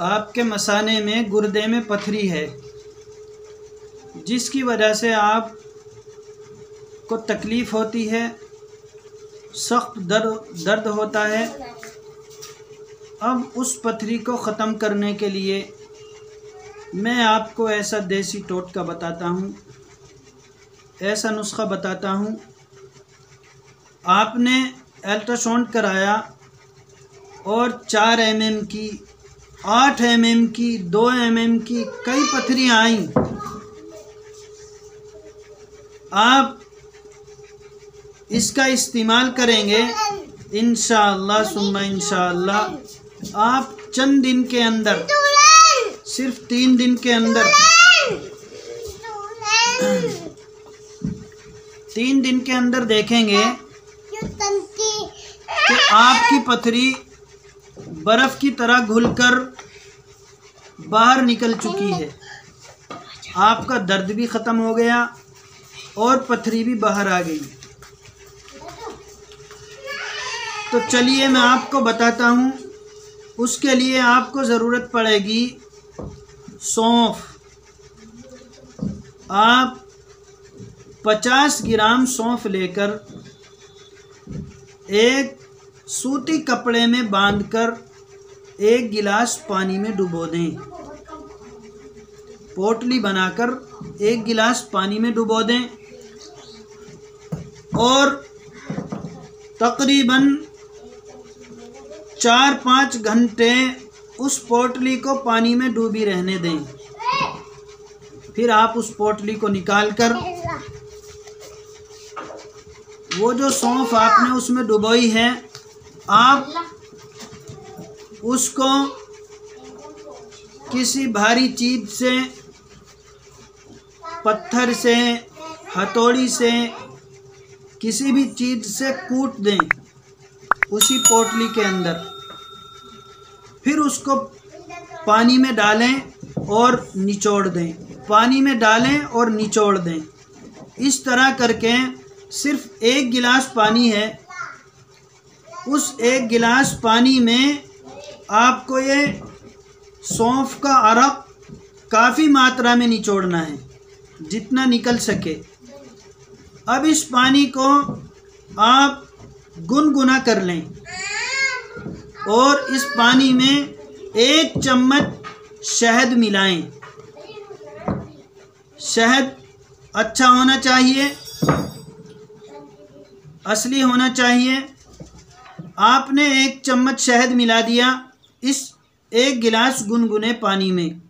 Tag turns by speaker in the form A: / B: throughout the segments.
A: आपके मसाने में गुर्दे में पथरी है, जिसकी वजह से आप को तकलीफ़ होती है, सख्त दर्द होता है। अब उस पथरी को ख़त्म करने के लिए मैं आपको ऐसा देसी टोटका बताता हूँ, ऐसा नुस्खा बताता हूँ। आपने अल्ट्रासाउंड कराया और 4 mm की, 8 mm की, 2 mm की कई पथरियाँ आईं। आप इसका इस्तेमाल करेंगे इंशाअल्लाह सुम्मा इंशाअल्लाह। आप चंद दिन के अंदर, सिर्फ 3 दिन के अंदर, 3 दिन के अंदर देखेंगे कि आपकी पथरी बर्फ़ की तरह घुलकर बाहर निकल चुकी है। आपका दर्द भी ख़त्म हो गया और पथरी भी बाहर आ गई। तो चलिए मैं आपको बताता हूँ। उसके लिए आपको ज़रूरत पड़ेगी सौंफ। आप 50 ग्राम सौंफ लेकर एक सूती कपड़े में बांधकर 1 गिलास पानी में डुबो दें। पोटली बनाकर 1 गिलास पानी में डुबो दें और तकरीबन 4-5 घंटे उस पोटली को पानी में डूबी रहने दें। फिर आप उस पोटली को निकालकर वो जो सौंफ आपने उसमें डुबोई है, आप उसको किसी भारी चीज़ से, पत्थर से, हथौड़ी से, किसी भी चीज़ से कूट दें उसी पोटली के अंदर। फिर उसको पानी में डालें और निचोड़ दें, पानी में डालें और निचोड़ दें। इस तरह करके सिर्फ 1 गिलास पानी है, उस 1 गिलास पानी में आपको ये सौंफ का अरक काफ़ी मात्रा में निचोड़ना है, जितना निकल सके। अब इस पानी को आप गुनगुना कर लें और इस पानी में 1 चम्मच शहद मिलाएं। शहद अच्छा होना चाहिए, असली होना चाहिए। आपने 1 चम्मच शहद मिला दिया इस 1 गिलास गुनगुने पानी में।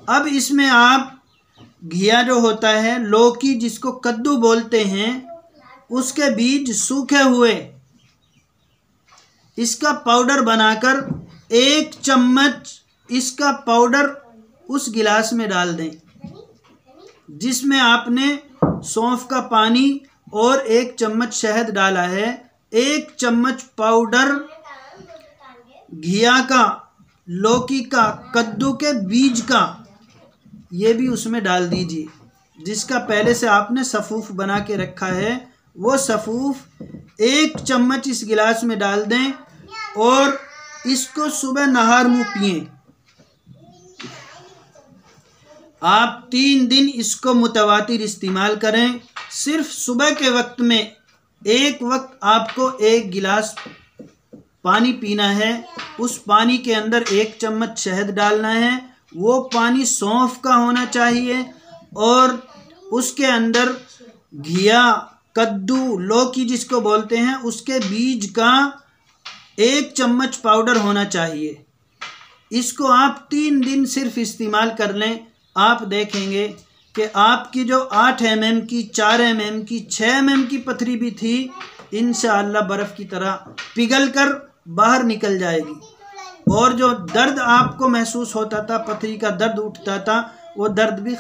A: अब इसमें आप घिया जो होता है, लौकी जिसको कद्दू बोलते हैं, उसके बीज सूखे हुए, इसका पाउडर बनाकर 1 चम्मच इसका पाउडर उस गिलास में डाल दें, जिसमें आपने सौंफ का पानी और 1 चम्मच शहद डाला है। 1 चम्मच पाउडर घिया का, लौकी का, कद्दू के बीज का, ये भी उसमें डाल दीजिए। जिसका पहले से आपने सफ़ूफ बना के रखा है, वो सफ़ूफ 1 चम्मच इस गिलास में डाल दें और इसको सुबह नहार मुँह पिएं। आप 3 दिन इसको मुतवातिर इस्तेमाल करें। सिर्फ सुबह के वक्त में एक वक्त आपको 1 गिलास पानी पीना है। उस पानी के अंदर 1 चम्मच शहद डालना है। वो पानी सौंफ का होना चाहिए और उसके अंदर घिया, कद्दू, लौकी जिसको बोलते हैं, उसके बीज का 1 चम्मच पाउडर होना चाहिए। इसको आप 3 दिन सिर्फ इस्तेमाल कर लें। आप देखेंगे कि आपकी जो 8 mm की, 4 mm की, 6 mm की पथरी भी थी, इंशाअल्लाह बर्फ़ की तरह पिघल कर बाहर निकल जाएगी। और जो दर्द आपको महसूस होता था, पथरी का दर्द उठता था, वो दर्द भी